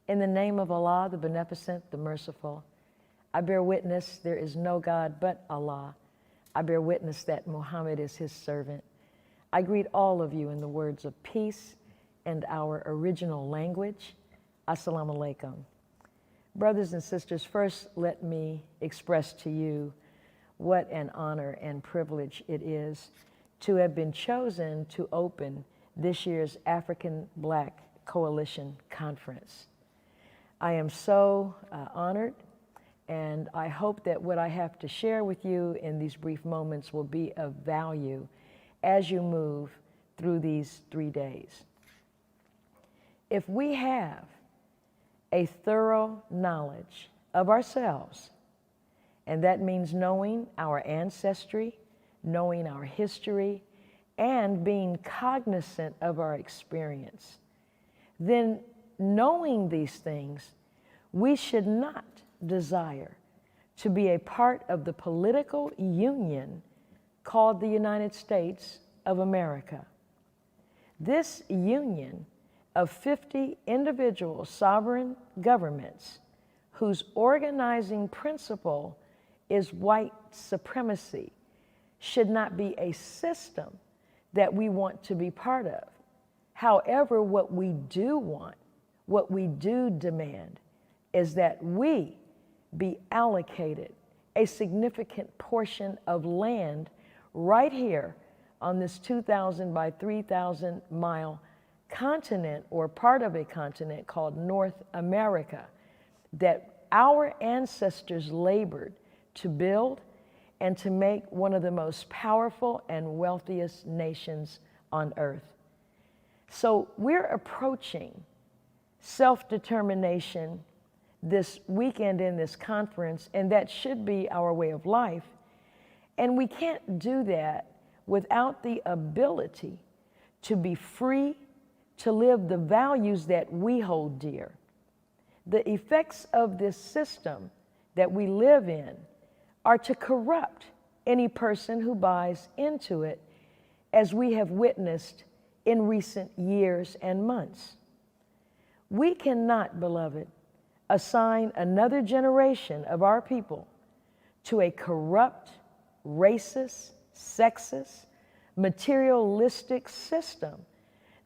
In the name of Allah, the Beneficent, the Merciful, I bear witness there is no God but Allah. I bear witness that Muhammad is his servant. I greet all of you in the words of peace and our original language. Assalamu alaikum. Brothers and sisters, first let me express to you what an honor and privilege it is to have been chosen to open this year's African Black Coalition Conference. I am so honored, and I hope that what I have to share with you in these brief moments will be of value as you move through these 3 days. If we have a thorough knowledge of ourselves, and that means knowing our ancestry, knowing our history, and being cognizant of our experience, then knowing these things, we should not desire to be a part of the political union called the United States of America. This union of 50 individual sovereign governments whose organizing principle is white supremacy should not be a system that we want to be part of. However, what we do want, what we do demand, is that we be allocated a significant portion of land right here on this 2,000 by 3,000 mile continent, or part of a continent called North America, that our ancestors labored to build and to make one of the most powerful and wealthiest nations on earth. So we're approaching self-determination this weekend in this conference, and that should be our way of life. And we can't do that without the ability to be free to live the values that we hold dear. The effects of this system that we live in are to corrupt any person who buys into it, as we have witnessed in recent years and months. We cannot, beloved, assign another generation of our people to a corrupt, racist, sexist, materialistic system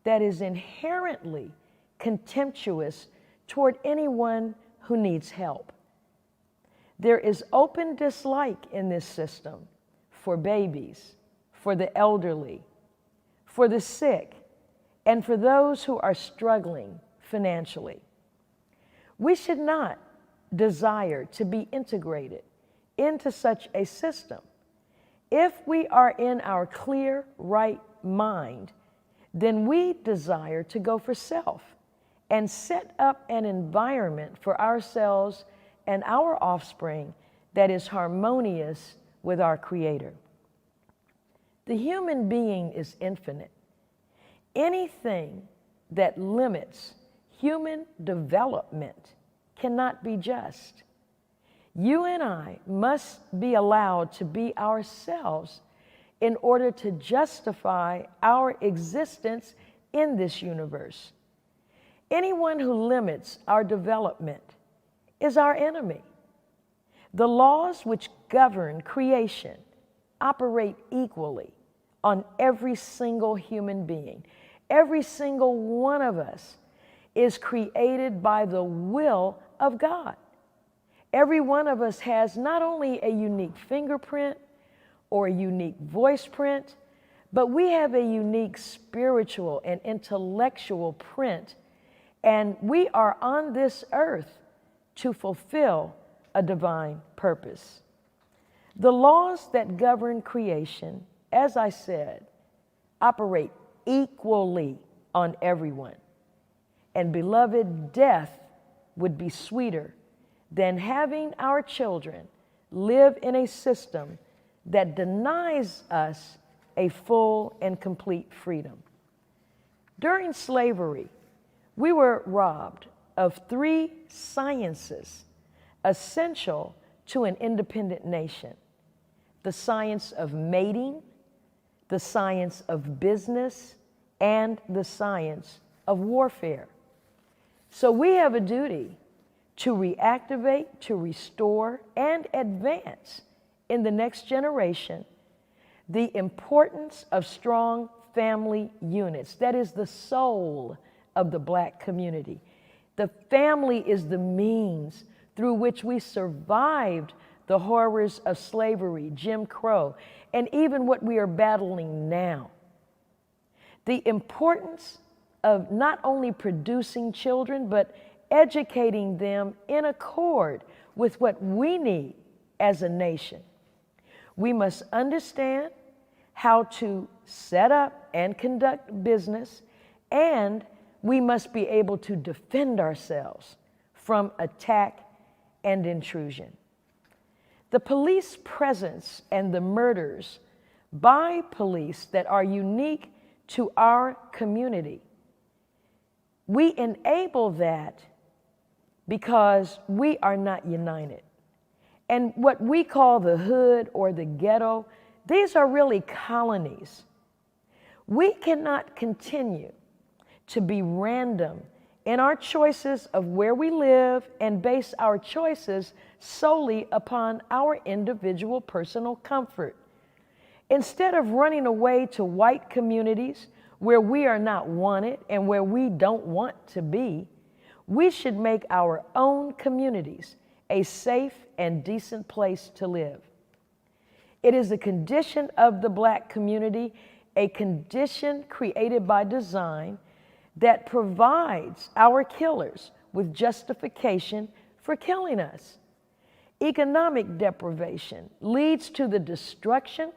that is inherently contemptuous toward anyone who needs help. There is open dislike in this system for babies, for the elderly, for the sick, and for those who are struggling financially. We should not desire to be integrated into such a system. If we are in our clear, right mind, then we desire to go for self and set up an environment for ourselves and our offspring that is harmonious with our Creator. The human being is infinite. Anything that limits human development cannot be just. You and I must be allowed to be ourselves in order to justify our existence in this universe. Anyone who limits our development is our enemy. The laws which govern creation operate equally on every single human being. Every single one of us is created by the will of God. Every one of us has not only a unique fingerprint or a unique voice print, but we have a unique spiritual and intellectual print, and we are on this earth to fulfill a divine purpose. The laws that govern creation, as I said, operate equally on everyone. And beloved, death would be sweeter than having our children live in a system that denies us a full and complete freedom. During slavery, we were robbed of 3 sciences essential to an independent nation: the science of mating, the science of business, and the science of warfare. So we have a duty to reactivate, to restore, and advance in the next generation the importance of strong family units. That is the soul of the Black community. The family is the means through which we survived the horrors of slavery, Jim Crow, and even what we are battling now. The importance of not only producing children, but educating them in accord with what we need as a nation. We must understand how to set up and conduct business, and we must be able to defend ourselves from attack and intrusion. The police presence and the murders by police that are unique to our community, we enable that because we are not united. And what we call the hood or the ghetto, these are really colonies. We cannot continue to be random in our choices of where we live and base our choices solely upon our individual personal comfort. Instead of running away to white communities where we are not wanted and where we don't want to be, we should make our own communities a safe and decent place to live. It is a condition of the Black community, a condition created by design that provides our killers with justification for killing us. Economic deprivation leads to the destruction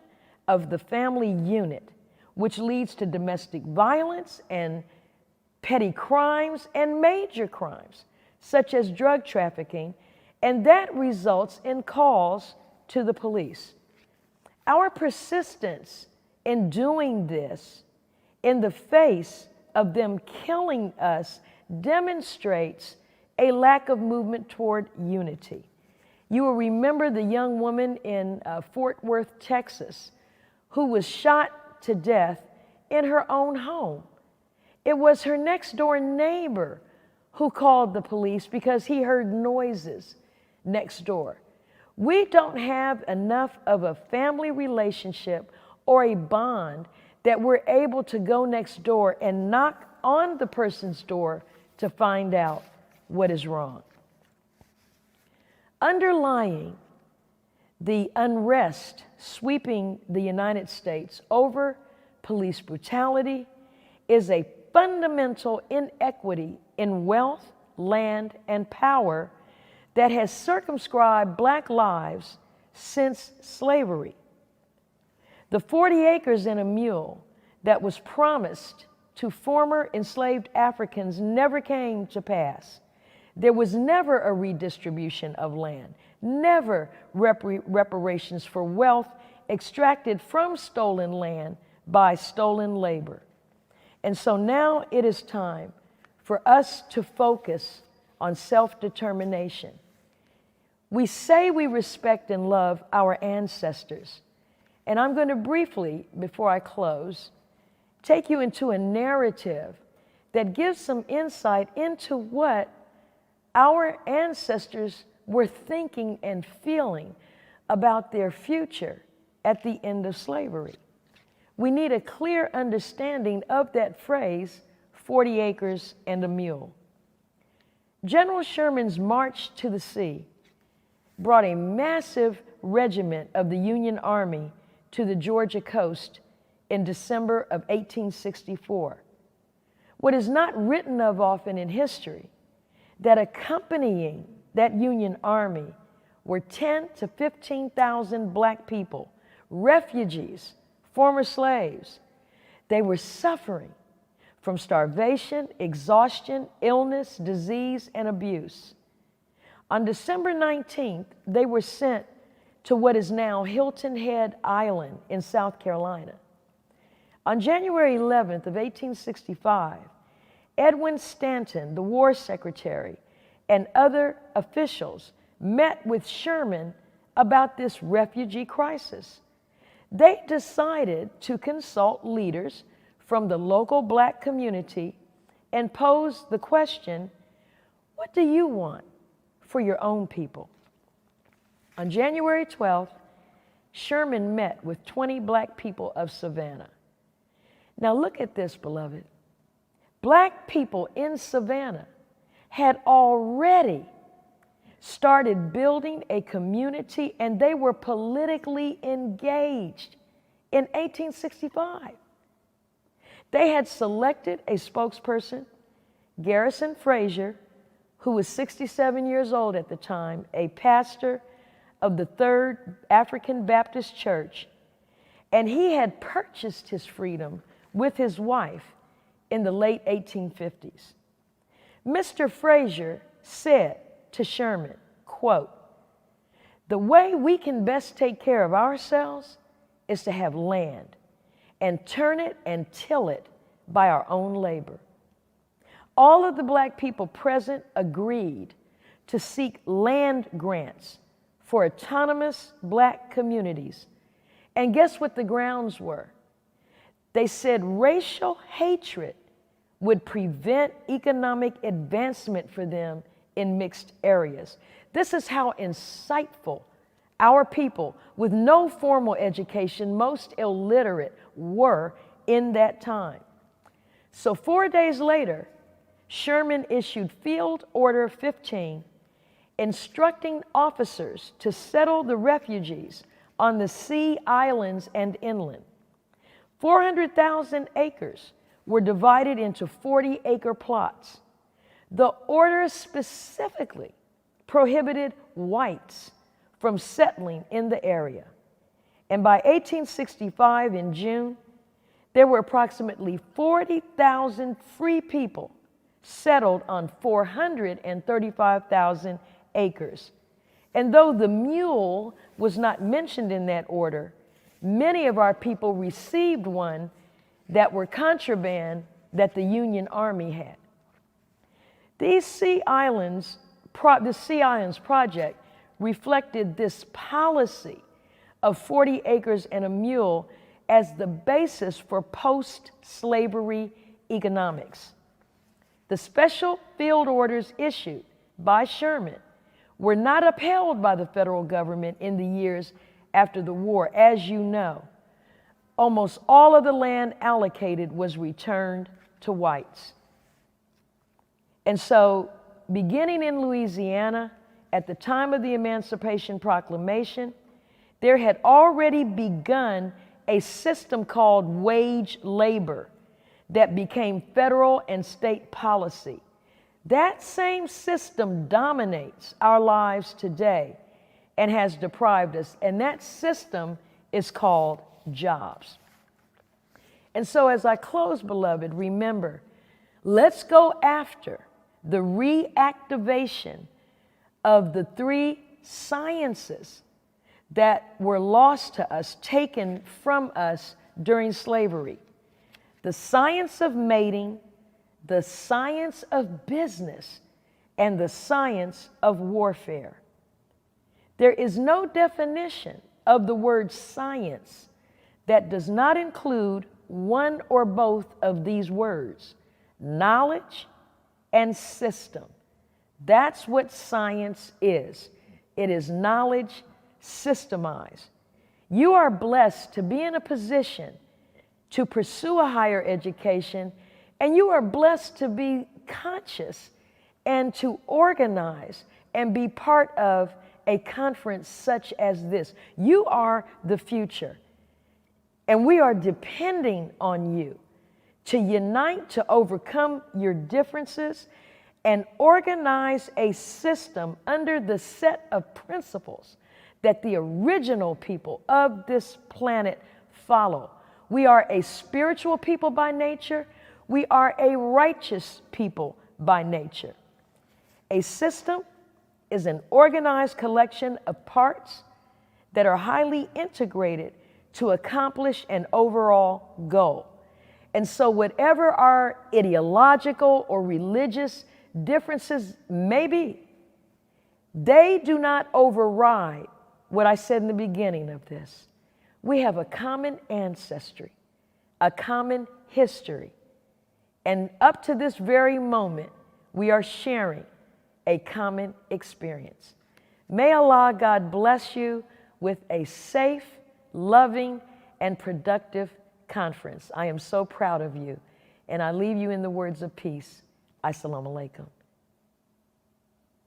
of the family unit, which leads to domestic violence and petty crimes and major crimes, such as drug trafficking, and that results in calls to the police. Our persistence in doing this in the face of them killing us demonstrates a lack of movement toward unity. You will remember the young woman in Fort Worth, Texas, who was shot to death in her own home. It was her next door neighbor who called the police because he heard noises next door. We don't have enough of a family relationship or a bond that we're able to go next door and knock on the person's door to find out what is wrong. Underlying the unrest sweeping the United States over police brutality is a fundamental inequity in wealth, land, and power that has circumscribed Black lives since slavery. The 40 acres and a mule that was promised to former enslaved Africans never came to pass. There was never a redistribution of land, never reparations for wealth extracted from stolen land by stolen labor. And so now it is time for us to focus on self-determination. We say we respect and love our ancestors, and I'm going to briefly, before I close, take you into a narrative that gives some insight into what our ancestors were thinking and feeling about their future at the end of slavery. We need a clear understanding of that phrase, 40 acres and a mule. General Sherman's march to the sea brought a massive regiment of the Union Army to the Georgia coast in December of 1864. What is not written of often in history, that accompanying that Union Army were 10 to 15,000 Black people, refugees, former slaves. They were suffering from starvation, exhaustion, illness, disease, and abuse. On December 19th, they were sent to what is now Hilton Head Island in South Carolina. On January 11th of 1865, Edwin Stanton, the war secretary, and other officials met with Sherman about this refugee crisis. They decided to consult leaders from the local Black community and pose the question, What do you want for your own people? On January 12th, Sherman met with 20 black people of Savannah. Now look at this, beloved. Black people in Savannah had already started building a community, and they were politically engaged in 1865. They had selected a spokesperson, Garrison Frazier, who was 67 years old at the time, a pastor of the Third African Baptist Church, and he had purchased his freedom with his wife in the late 1850s. Mr. Frazier said to Sherman, quote, "The way we can best take care of ourselves is to have land and turn it and till it by our own labor." All of the black people present agreed to seek land grants for autonomous black communities. And guess what the grounds were? They said racial hatred would prevent economic advancement for them in mixed areas. This is how insightful our people with no formal education, most illiterate, were in that time. So 4 days later, Sherman issued Field Order 15, instructing officers to settle the refugees on the sea islands and inland. 400,000 acres were divided into 40-acre plots. The order specifically prohibited whites from settling in the area. And by 1865, in June, there were approximately 40,000 free people settled on 435,000 acres. And though the mule was not mentioned in that order, many of our people received one that were contraband that the Union Army had. These Sea Islands, the Sea Islands Project reflected this policy of 40 acres and a mule as the basis for post-slavery economics. The special field orders issued by Sherman were not upheld by the federal government in the years after the war. As you know, almost all of the land allocated was returned to whites. And so, beginning in Louisiana, at the time of the Emancipation Proclamation, there had already begun a system called wage labor that became federal and state policy. That same system dominates our lives today and has deprived us, and that system is called jobs. And so as I close, beloved, remember, let's go after the reactivation of the 3 sciences that were lost to us, taken from us during slavery: the science of mating, the science of business, and the science of warfare. There is no definition of the word science that does not include one or both of these words: knowledge and system. That's what science is. It is knowledge systemized. You are blessed to be in a position to pursue a higher education, and you are blessed to be conscious and to organize and be part of a conference such as this. You are the future, and we are depending on you to unite, to overcome your differences, and organize a system under the set of principles that the original people of this planet follow. We are a spiritual people by nature. We are a righteous people by nature. A system is an organized collection of parts that are highly integrated to accomplish an overall goal. And so whatever our ideological or religious differences may be, they do not override what I said in the beginning of this. We have a common ancestry, a common history, and up to this very moment, we are sharing a common experience. May Allah, God bless you with a safe, loving, and productive conference. I am so proud of you. And I leave you in the words of peace. Assalamu alaikum.